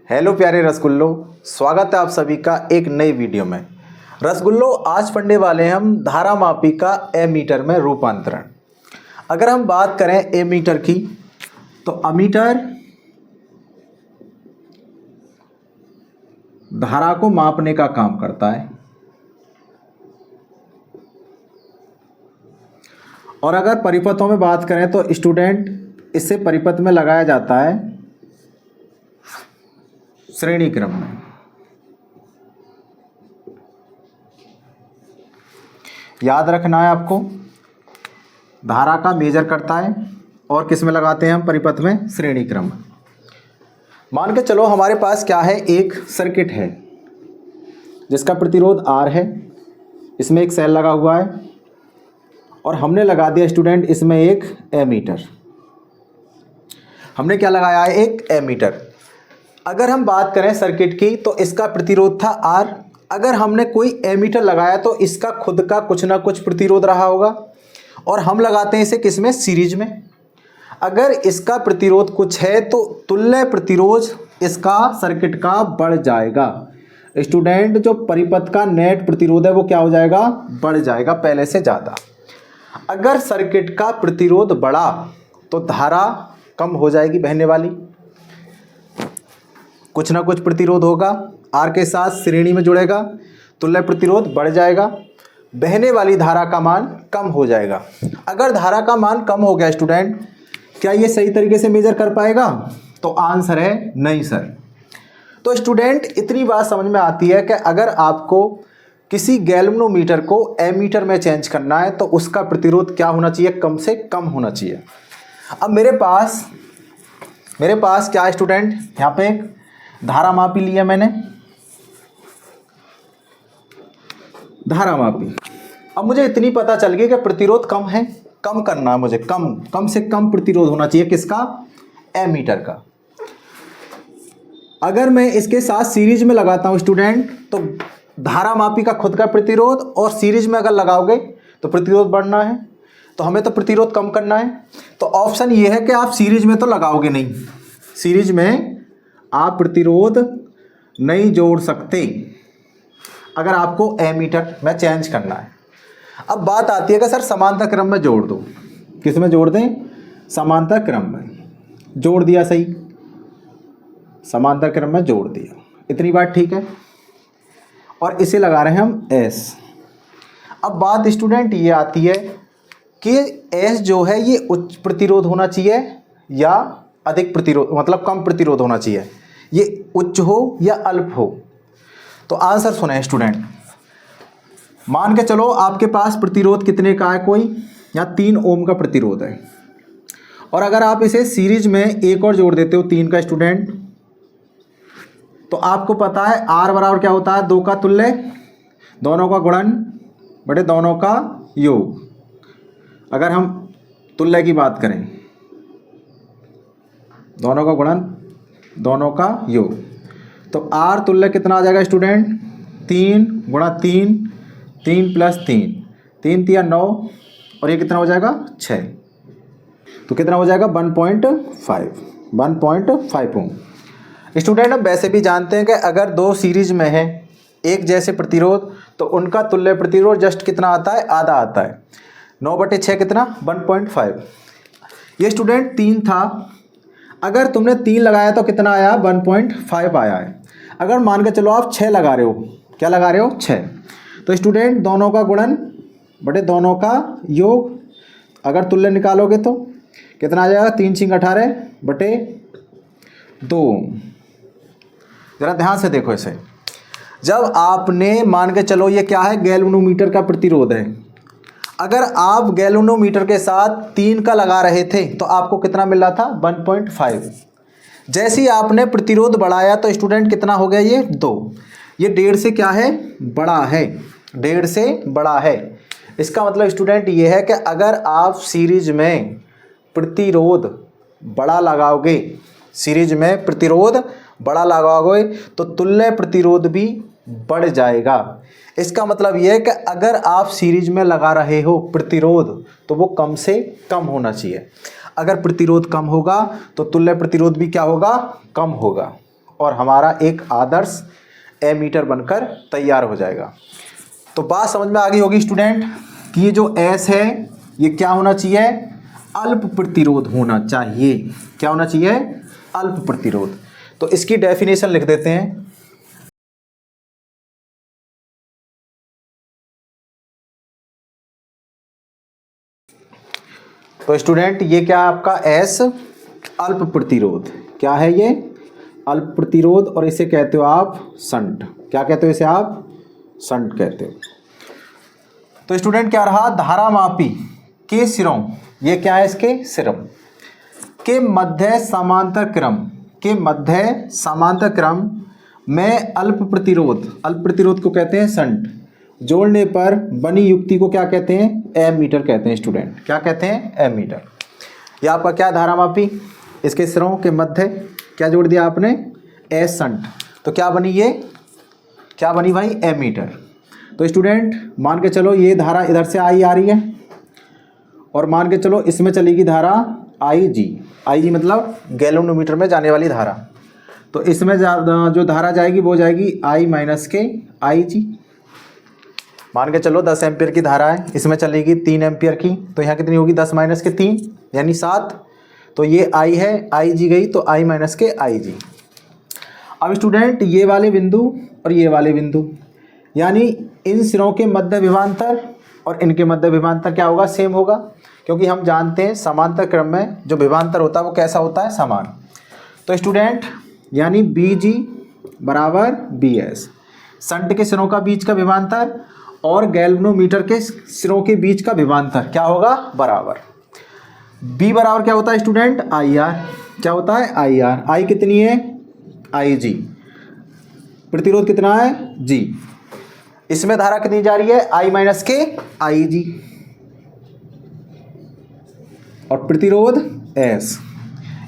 Hello प्यारे रसगुल्लो, स्वागत है आप सभी का एक नई वीडियो में। रसगुल्लो, आज पढ़ने वाले हैं हम धारामापी का एमीटर में रूपांतरण। अगर हम बात करें एमीटर की, तो अमीटर धारा को मापने का काम करता है, और अगर परिपथों में बात करें तो स्टूडेंट इससे परिपथ में लगाया जाता है श्रेणी क्रम में। याद रखना है आपको, धारा का मेजर करता है और किस में लगाते हैं हम? परिपथ में, श्रेणी क्रम। मान के चलो हमारे पास क्या है, एक सर्किट है जिसका प्रतिरोध R है, इसमें एक सेल लगा हुआ है और हमने लगा दिया स्टूडेंट इसमें एक एमीटर। हमने क्या लगाया है? एक एमीटर। अगर हम बात करें सर्किट की, तो इसका प्रतिरोध था R। अगर हमने कोई एमीटर लगाया तो इसका खुद का कुछ ना कुछ प्रतिरोध रहा होगा, और हम लगाते हैं इसे किस में? सीरीज में। अगर इसका प्रतिरोध कुछ है तो तुल्य प्रतिरोध इसका सर्किट का बढ़ जाएगा। स्टूडेंट, जो परिपथ का नेट प्रतिरोध है वो क्या हो जाएगा? बढ़ जाएगा पहले से ज़्यादा। अगर सर्किट का प्रतिरोध बढ़ा तो धारा कम हो जाएगी बहने वाली, कुछ ना कुछ प्रतिरोध होगा, R के साथ श्रेणी में जुड़ेगा, तुल्य प्रतिरोध बढ़ जाएगा, बहने वाली धारा का मान कम हो जाएगा। अगर धारा का मान कम हो गया स्टूडेंट, क्या ये सही तरीके से मेजर कर पाएगा? तो आंसर है नहीं सर। तो स्टूडेंट, इतनी बात समझ में आती है कि अगर आपको किसी गैल्वेनोमीटर को एमीटर में चेंज करना है तो उसका प्रतिरोध क्या होना चाहिए? कम से कम होना चाहिए। अब मेरे पास क्या है स्टूडेंट? यहाँ पे एक धारामापी लिया मैंने, धारामापी। अब मुझे इतनी पता चल गई कि प्रतिरोध कम है, कम करना है मुझे, कम से कम प्रतिरोध होना चाहिए किसका? एमीटर का। अगर मैं इसके साथ सीरीज में लगाता हूं स्टूडेंट, तो धारामापी का खुद का प्रतिरोध, और सीरीज में अगर लगाओगे तो प्रतिरोध बढ़ना है, तो हमें तो प्रतिरोध कम करना है। तो ऑप्शन ये है कि आप सीरीज में तो लगाओगे नहीं, सीरीज में आप प्रतिरोध नहीं जोड़ सकते अगर आपको एमीटर में चेंज करना है। अब बात आती है कि सर समांतर क्रम में जोड़ दो। किस में जोड़ दें? समांतर क्रम में। जोड़ दिया, सही, समांतर क्रम में जोड़ दिया, इतनी बात ठीक है। और इसे लगा रहे हैं हम S। अब बात स्टूडेंट ये आती है कि S जो है ये उच्च प्रतिरोध होना चाहिए या अधिक प्रतिरोध, मतलब कम प्रतिरोध होना चाहिए, ये उच्च हो या अल्प हो? तो आंसर सुने स्टूडेंट। मान के चलो आपके पास प्रतिरोध कितने का है? कोई यहाँ 3 ओम का प्रतिरोध है, और अगर आप इसे सीरीज में एक और जोड़ देते हो 3 का स्टूडेंट, तो आपको पता है R बराबर क्या होता है? 2 का तुल्य, दोनों का गुणन बटे दोनों का योग। अगर हम तुल्य की बात करें, दोनों का गुणन, दोनों का योग, तो R तुल्य कितना आ जाएगा स्टूडेंट? 3 गुणा 3, 3 प्लस 3, 3 तिया 9, और ये कितना हो जाएगा? 6। तो कितना हो जाएगा? 1.5 ओम। स्टूडेंट, हम वैसे भी जानते हैं कि अगर 2 सीरीज में है एक जैसे प्रतिरोध, तो उनका तुल्य प्रतिरोध जस्ट कितना आता है? आधा आता है। 9/6 कितना? 1.5। ये स्टूडेंट 3 था, अगर तुमने 3 लगाया तो कितना आया? 1.5 आया है। अगर मान के चलो आप 6 लगा रहे हो, क्या लगा रहे हो? 6, तो स्टूडेंट दोनों का गुणन बटे दोनों का योग, अगर तुल्य निकालोगे तो कितना आ जाएगा? 3 × 18 बटे 2। जरा ध्यान से देखो इसे। जब आपने मान के चलो, ये क्या है? गैल्वेनोमीटर का प्रतिरोध है। अगर आप गैल्वेनोमीटर के साथ 3 का लगा रहे थे तो आपको कितना मिल रहा था? 1.5। जैसे ही आपने प्रतिरोध बढ़ाया तो स्टूडेंट कितना हो गया? ये 2। ये 1.5 से क्या है? बड़ा है, 1.5 से बड़ा है। इसका मतलब स्टूडेंट ये है कि अगर आप सीरीज में प्रतिरोध बड़ा लगाओगे, सीरीज में प्रतिरोध बड़ा लगाओगे तो तुल्य प्रतिरोध भी बढ़ जाएगा। इसका मतलब यह है कि अगर आप सीरीज में लगा रहे हो प्रतिरोध, तो वो कम से कम होना चाहिए। अगर प्रतिरोध कम होगा तो तुल्य प्रतिरोध भी क्या होगा? कम होगा। और हमारा एक आदर्श एमीटर बनकर तैयार हो जाएगा। तो बात समझ में आ गई होगी स्टूडेंट कि ये जो एस है ये क्या होना चाहिए, अल्प प्रतिरोध होना चाहिए। क्या होना चाहिए, अल्प प्रतिरोध। तो इसकी डेफिनेशन लिख देते हैं। तो स्टूडेंट ये क्या है आपका एस, अल्प प्रतिरोध। क्या है ये, अल्प प्रतिरोध, और इसे कहते हो आप शंट। क्या कहते हो इसे आप, शंट कहते हो। तो स्टूडेंट क्या रहा, धारामापी के सिरों, ये क्या है इसके सिरों के मध्य समांतर क्रम, के मध्य समांतर क्रम में अल्प प्रतिरोध, अल्प प्रतिरोध को कहते हैं शंट, जोड़ने पर बनी युक्ति को क्या कहते हैं, एमीटर कहते हैं। स्टूडेंट क्या कहते हैं, एमीटर। यह आपका क्या धारामापी, इसके सिरों के मध्य क्या जोड़ दिया आपने, एस शंट। तो क्या बनी ये, क्या बनी भाई, एमीटर। तो स्टूडेंट मान के चलो ये धारा इधर से आई आ रही है और मान के चलो इसमें चलेगी धारा आई जी। आई जी मतलब गैल्वेनोमीटर में जाने वाली धारा। तो इसमें जो धारा जाएगी वो जाएगी आई माइनस के आई जी। मान के चलो 10 एम्पियर की धारा है, इसमें चलेगी 3 एम्पियर की, तो यहाँ कितनी होगी 10 माइनस के 3 यानी 7। तो ये आई है, आई जी गई तो आई माइनस के आई जी। अब स्टूडेंट ये वाले बिंदु और ये वाले बिंदु यानी इन सिरों के मध्य विभवांतर और इनके मध्य विभवांतर क्या होगा, सेम होगा, क्योंकि हम जानते हैं समांतर क्रम में जो विभवांतर होता है वो कैसा होता है, समान। तो स्टूडेंट यानी बी जी बराबर बी एस, शंट के सिरों का बीच का विभवांतर और गैल्वेनोमीटर के सिरों के बीच का विभवांतर क्या होगा, बराबर। बी बराबर क्या होता है स्टूडेंट, आई आर। क्या होता है, आई आर। आई कितनी है, आई जी। प्रतिरोध कितना है, जी। इसमें धारा कितनी जा रही है, आई माइनस के आई जी, और प्रतिरोध एस।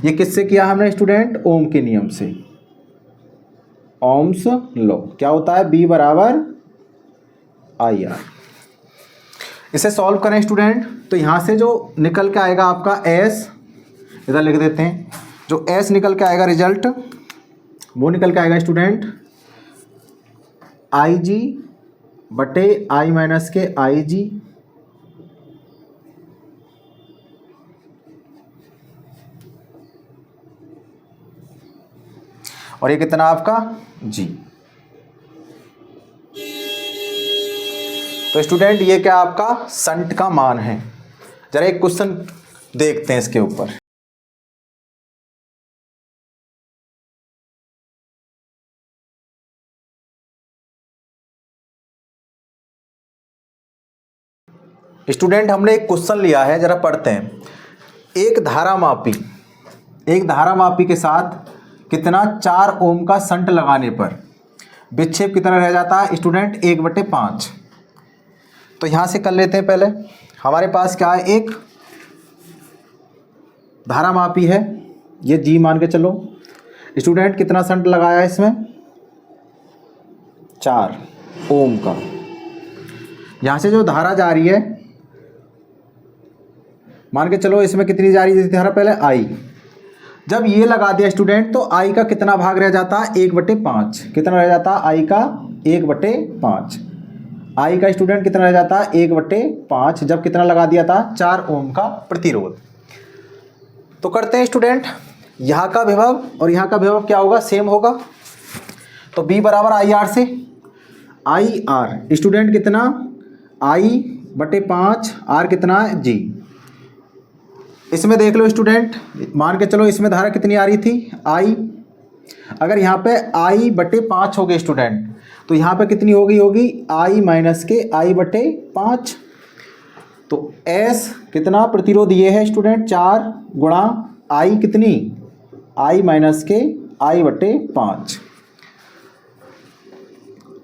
ये किससे किया हमने स्टूडेंट, ओम के नियम से, ओम्स लॉ। क्या होता है, बी बराबर आई आर। इसे सॉल्व करें स्टूडेंट, तो यहाँ से जो निकल के आएगा आपका एस, इधर लिख देते हैं, जो एस निकल के आएगा रिजल्ट वो निकल के आएगा स्टूडेंट आई जी बटे आई माइनस के आई जी और ये कितना आपका जी। तो स्टूडेंट ये क्या आपका शंट का मान है। जरा एक क्वेश्चन देखते हैं इसके ऊपर। स्टूडेंट हमने एक क्वेश्चन लिया है, जरा पढ़ते हैं। एक धारामापी के साथ कितना 4 ओम का शंट लगाने पर विक्षेप कितना रह जाता है स्टूडेंट, 1/5। तो यहाँ से कर लेते हैं। पहले हमारे पास क्या है, एक धारामापी है, ये जी मान के चलो। स्टूडेंट कितना शंट लगाया है इसमें, 4 ओम का। यहाँ से जो धारा जा रही है मान के चलो इसमें कितनी जा रही है धारा, पहले आई। जब ये लगा दिया स्टूडेंट तो आई का कितना भाग रह जाता है, 1/5। कितना रह जाता है आई का, 1/5। आई का स्टूडेंट कितना रह जाता है, 1/5, जब कितना लगा दिया था, 4 ओम का प्रतिरोध। तो करते हैं स्टूडेंट, यहाँ का विभव और यहाँ का विभव क्या होगा, सेम होगा। तो बी बराबर आई आर से, आई आर स्टूडेंट कितना, I/5, आर कितना है जी। इसमें देख लो स्टूडेंट, मान के चलो इसमें धारा कितनी आ रही थी, आई। अगर यहाँ पे I/5 हो गए स्टूडेंट, तो यहाँ पे कितनी होगी I माइनस के I/5। तो S कितना प्रतिरोध ये है स्टूडेंट, 4 गुणा I कितनी, I माइनस के I/5,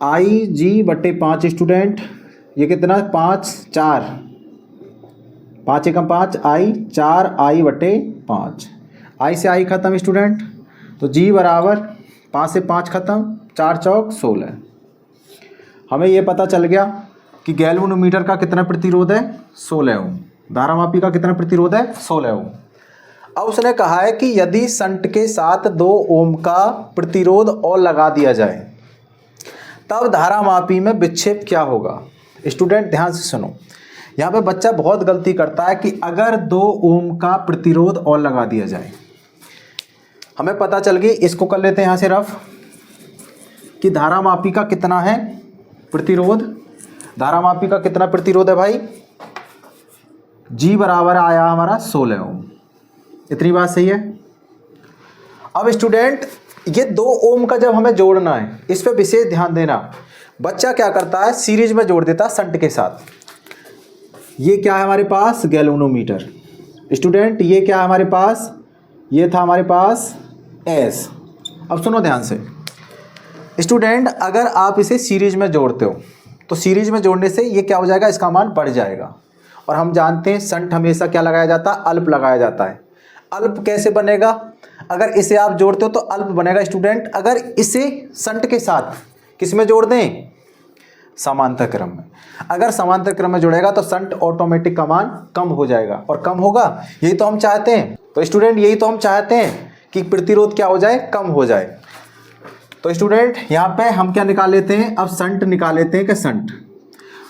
IG/5 स्टूडेंट। ये कितना, 5 4 5 एकम 5 I, 4 I/5। I से I खत्म स्टूडेंट, तो G बराबर 5 से 5 खत्म, 4 चौक 16। हमें ये पता चल गया कि गैल्वेनोमीटर का कितना प्रतिरोध है, 16 ओम। धारामापी का कितना प्रतिरोध है, 16 ओम। अब उसने कहा है कि यदि शंट के साथ 2 ओम का प्रतिरोध और लगा दिया जाए तब धारामापी में विक्षेप क्या होगा। स्टूडेंट ध्यान से सुनो, यहाँ पे बच्चा बहुत गलती करता है कि अगर 2 ओम का प्रतिरोध और लगा दिया जाए, हमें पता चल गई, इसको कर लेते हैं यहाँ से रफ कि धारामापी का कितना है प्रतिरोध। धारामापी का कितना प्रतिरोध है भाई, जी बराबर आया हमारा 16 ओम। इतनी बात सही है। अब स्टूडेंट ये 2 ओम का जब हमें जोड़ना है, इस पे विशेष ध्यान देना। बच्चा क्या करता है, सीरीज में जोड़ देता है शंट के साथ। ये क्या है हमारे पास, गैल्वेनोमीटर। स्टूडेंट ये क्या है हमारे पास, ये था हमारे पास एस। अब सुनो ध्यान से स्टूडेंट, अगर आप इसे सीरीज में जोड़ते हो तो सीरीज में जोड़ने से ये क्या हो जाएगा, इसका मान बढ़ जाएगा। और हम जानते हैं शंट हमेशा क्या लगाया जाता है, अल्प लगाया जाता है। अल्प कैसे बनेगा, अगर इसे आप जोड़ते हो तो अल्प बनेगा। स्टूडेंट अगर इसे शंट के साथ किस में जोड़ दें, समांतर क्रम में। अगर समांतर क्रम में जुड़ेगा तो शंट ऑटोमेटिक का मान कम हो जाएगा, और कम होगा यही तो हम चाहते हैं। तो स्टूडेंट यही तो हम चाहते हैं कि प्रतिरोध क्या हो जाए, कम हो जाए। तो स्टूडेंट यहाँ पे हम क्या निकाल लेते हैं, अब शंट निकाल लेते हैं कि शंट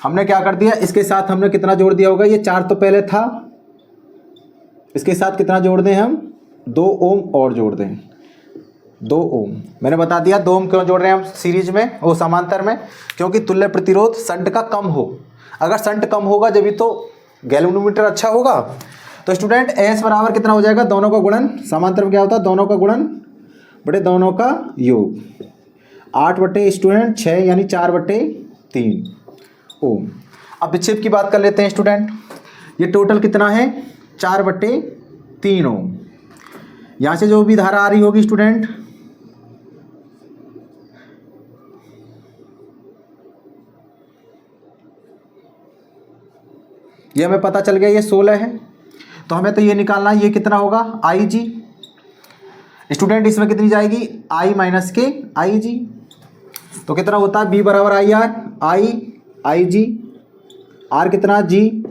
हमने क्या कर दिया, इसके साथ हमने कितना जोड़ दिया होगा, ये 4 तो पहले था, इसके साथ कितना जोड़ दें हम, 2 ओम और जोड़ दें, 2 ओम। मैंने बता दिया 2 ओम क्यों जोड़ रहे हैं हम सीरीज में, वो समांतर में, क्योंकि तुल्य प्रतिरोध शंट का कम हो। अगर शंट कम होगा जब तो गैल्वेनोमीटर अच्छा होगा। तो स्टूडेंट एस बराबर कितना हो जाएगा, दोनों का गुणन। समांतर में क्या होता है, दोनों का गुणन बटे दोनों का योग। 8 बटे स्टूडेंट 6 यानी 4/3 ओम। अब विक्षेप की बात कर लेते हैं स्टूडेंट। ये टोटल कितना है, 4/3 ओम। यहाँ से जो भी धारा आ रही होगी स्टूडेंट, ये हमें पता चल गया ये 16 है। तो हमें तो ये निकालना है ये कितना होगा, आई जी। स्टूडेंट इसमें कितनी जाएगी, आई माइनस के आई जी। तो कितना होता है, बी बराबर I R, I ji, are कितना जी।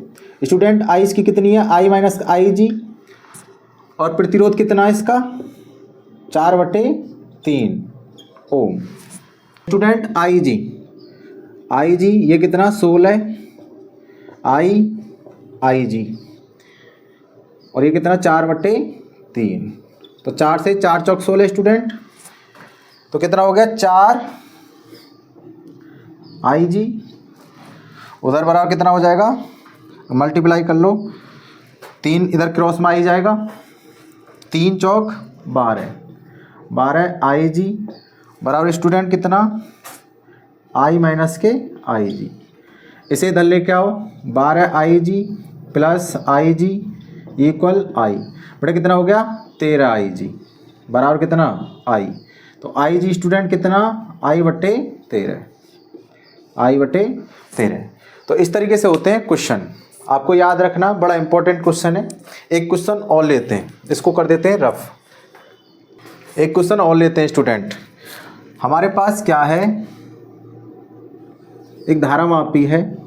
स्टूडेंट आई इसकी कितनी है, आई माइनस आई जी, और प्रतिरोध कितना है इसका, 4/3 ओम। स्टूडेंट आई जी ये कितना 16 आई जी, और ये कितना 4/3। तो 4 से 4 चौक 16 स्टूडेंट, तो कितना हो गया 4 आई जी। उधर बराबर कितना हो जाएगा, मल्टीप्लाई कर लो, 3 इधर क्रॉस में आ ही जाएगा, 3 चौक 12 आई जी बराबर स्टूडेंट कितना, आई माइनस के आई जी। इसे इधर लेके आओ, 12 आई जी प्लस आई जी इक्वल आई बटे कितना हो गया, 13 आई जी बराबर कितना आई। तो आई जी स्टूडेंट कितना, आई बटे 13। तो इस तरीके से होते हैं क्वेश्चन, आपको याद रखना, बड़ा इंपॉर्टेंट क्वेश्चन है। एक क्वेश्चन और लेते हैं, इसको कर देते हैं रफ। एक क्वेश्चन और लेते हैं स्टूडेंट। हमारे पास क्या है, एक धारामापी है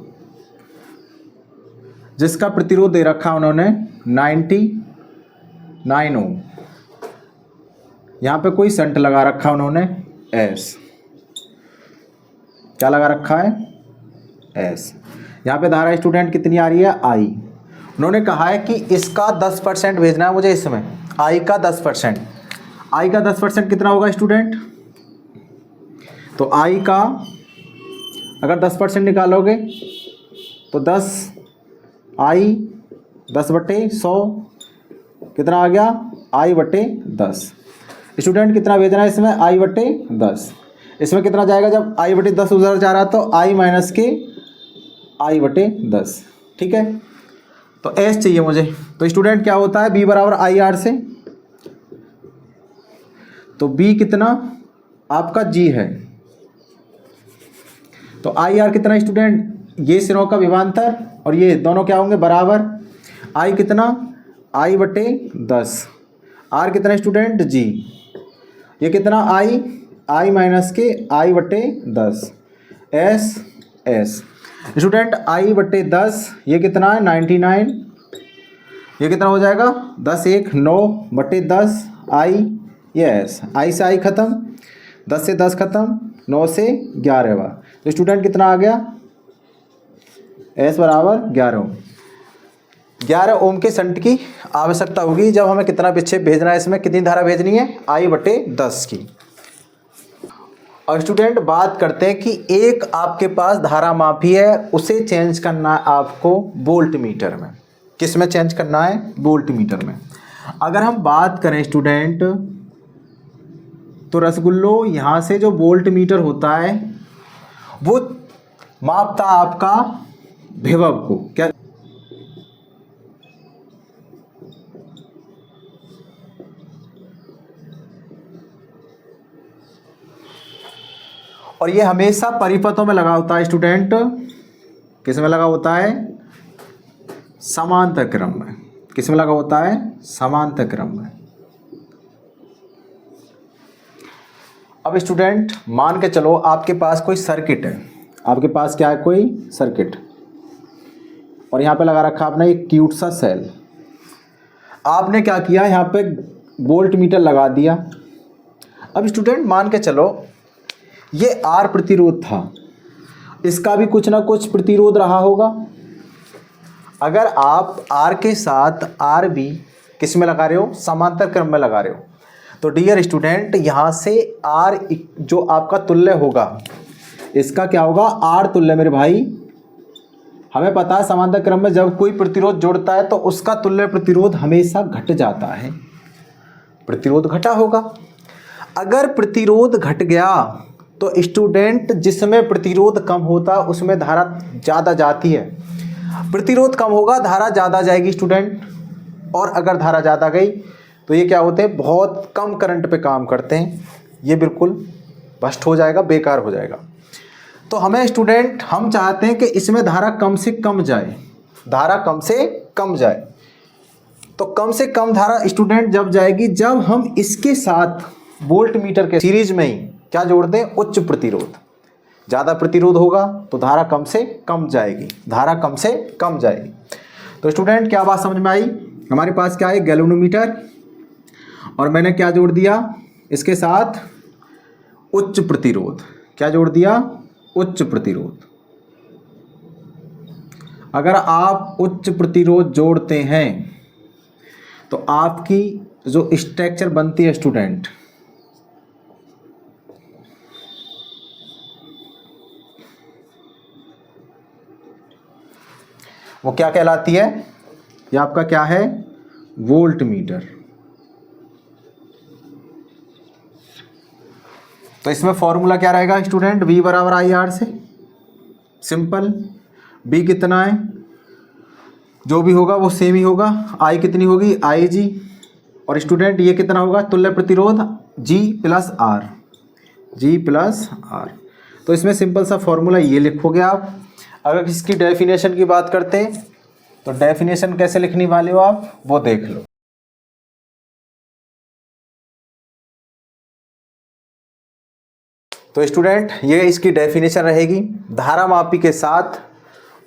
जिसका प्रतिरोध दे रखा उन्होंने 99 ओम। यहाँ पे कोई शंट लगा रखा उन्होंने एस, क्या लगा रखा है एस। यहाँ पे धारा स्टूडेंट कितनी आ रही है, आई। उन्होंने कहा है कि इसका 10% भेजना है मुझे, इसमें आई का 10%। आई का 10% कितना होगा स्टूडेंट, तो आई का अगर 10% निकालोगे तो 10 आई 10/100 कितना आ गया, आई बटे 10। स्टूडेंट कितना भेजना है इसमें, आई बटे 10। इसमें कितना जाएगा, जब आई बटे 10 उधर जा रहा तो आई माइनस के आई बटे 10। ठीक है, तो एस चाहिए मुझे। तो स्टूडेंट क्या होता है, बी बराबर आई आर से, तो बी कितना आपका जी है, तो आई आर कितना स्टूडेंट, ये सिरों का विभवांतर और ये दोनों क्या होंगे बराबर। आई कितना, आई बटे 10, आर कितना स्टूडेंट जी, ये कितना आई माइनस के आई बटे 10, एस स्टूडेंट आई बटे 10, ये कितना है 99 ये कितना हो जाएगा 10 1 9/10 आई, यस आई से आई खत्म, 10 से 10 खत्म, 9 से 11 बार। तो स्टूडेंट कितना आ गया S बराबर 11 ओम। 11 ओम के शंट की आवश्यकता होगी जब हमें कितना विक्षेप भेजना है, इसमें कितनी धारा भेजनी है I/10 की। और स्टूडेंट बात करते हैं कि एक आपके पास धारा मापी है, उसे चेंज करना है आपको वोल्ट मीटर में। किस में चेंज करना है? वोल्ट मीटर में। अगर हम बात करें स्टूडेंट तो रसगुल्लो यहाँ से जो वोल्ट मीटर होता है वो मापता आपका विभव को, क्या और ये हमेशा परिपथों में लगा होता है स्टूडेंट। किस में लगा होता है? समांतर क्रम में। किस में लगा होता है? समांतर क्रम में। अब स्टूडेंट मान के चलो आपके पास कोई सर्किट है, आपके पास क्या है? कोई सर्किट, और यहाँ पे लगा रखा आपने एक क्यूट सा सेल। आपने क्या किया? यहाँ पे वोल्ट मीटर लगा दिया। अब स्टूडेंट मान के चलो ये R प्रतिरोध था, इसका भी कुछ ना कुछ प्रतिरोध रहा होगा। अगर आप R के साथ R भी किस में लगा रहे हो? समांतर क्रम में लगा रहे हो। तो डियर स्टूडेंट यहाँ से R जो आपका तुल्य होगा, इसका क्या होगा? R तुल्य मेरे भाई। हमें पता है समांतर क्रम में जब कोई प्रतिरोध जोड़ता है तो उसका तुल्य प्रतिरोध हमेशा घट जाता है, प्रतिरोध घटा होगा। अगर प्रतिरोध घट गया तो स्टूडेंट जिसमें प्रतिरोध कम होता उसमें धारा ज़्यादा जाती है, प्रतिरोध कम होगा धारा ज़्यादा जाएगी स्टूडेंट। और अगर धारा ज़्यादा गई तो ये क्या होते हैं? बहुत कम करंट पे काम करते हैं, ये बिल्कुल भ्रष्ट हो जाएगा, बेकार हो जाएगा। तो हमें स्टूडेंट हम चाहते हैं कि इसमें धारा कम से कम जाए, धारा कम से कम जाए। तो कम से कम धारा स्टूडेंट जब जाएगी जब हम इसके साथ वोल्ट मीटर के सीरीज में ही क्या जोड़ दें? उच्च प्रतिरोध। ज़्यादा प्रतिरोध होगा तो धारा कम से कम जाएगी, धारा कम से कम जाएगी। तो स्टूडेंट क्या बात समझ में आई? हमारे पास क्या है? गैल्वेनोमीटर, और मैंने क्या जोड़ दिया इसके साथ? उच्च प्रतिरोध। क्या जोड़ दिया? उच्च प्रतिरोध। अगर आप उच्च प्रतिरोध जोड़ते हैं तो आपकी जो स्ट्रक्चर बनती है स्टूडेंट, वो क्या कहलाती है? ये आपका क्या है? Volt meter. तो इसमें फॉर्मूला क्या रहेगा स्टूडेंट? V बराबर IR से। सिंपल। B कितना है? जो भी होगा वो सेम ही होगा। I कितनी होगी? IG। और स्टूडेंट ये कितना होगा? तुल्य प्रतिरोध G plus R, G plus R। तो इसमें सिंपल सा फॉर्मूला ये लिखोगे आप। अगर इसकी डेफिनेशन की बात करते हैं तो डेफिनेशन कैसे लिखने वाले हो आप, वो देख लो। तो स्टूडेंट ये इसकी डेफिनेशन रहेगी। धारा मापी के साथ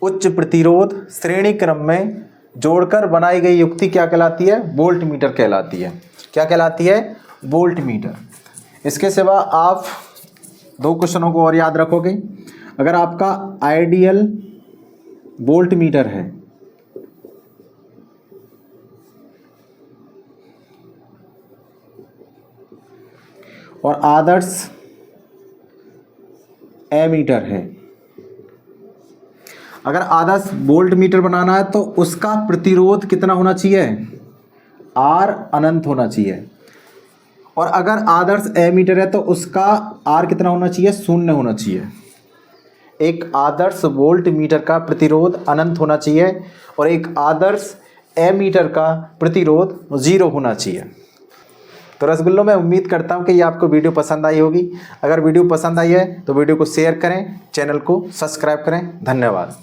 उच्च प्रतिरोध श्रेणी क्रम में जोड़कर बनाई गई युक्ति क्या कहलाती है? वोल्ट मीटर कहलाती है। क्या कहलाती है? Volt meter. इसके सिवा आप दो क्वेश्चनों को और याद रखोगे। अगर आपका आइडियल वोल्ट मीटर है और आदर्श एमीटर है, अगर आदर्श वोल्ट मीटर बनाना है तो उसका प्रतिरोध कितना होना चाहिए? R अनंत होना चाहिए। और अगर आदर्श एमीटर है तो उसका R कितना होना चाहिए? 0 होना चाहिए। एक आदर्श वोल्ट मीटर का प्रतिरोध अनंत होना चाहिए और एक आदर्श एमीटर का प्रतिरोध 0 होना चाहिए। तो रसगुल्लों मैं उम्मीद करता हूं कि ये आपको वीडियो पसंद आई होगी। अगर वीडियो पसंद आई है तो वीडियो को शेयर करें, चैनल को सब्सक्राइब करें। धन्यवाद।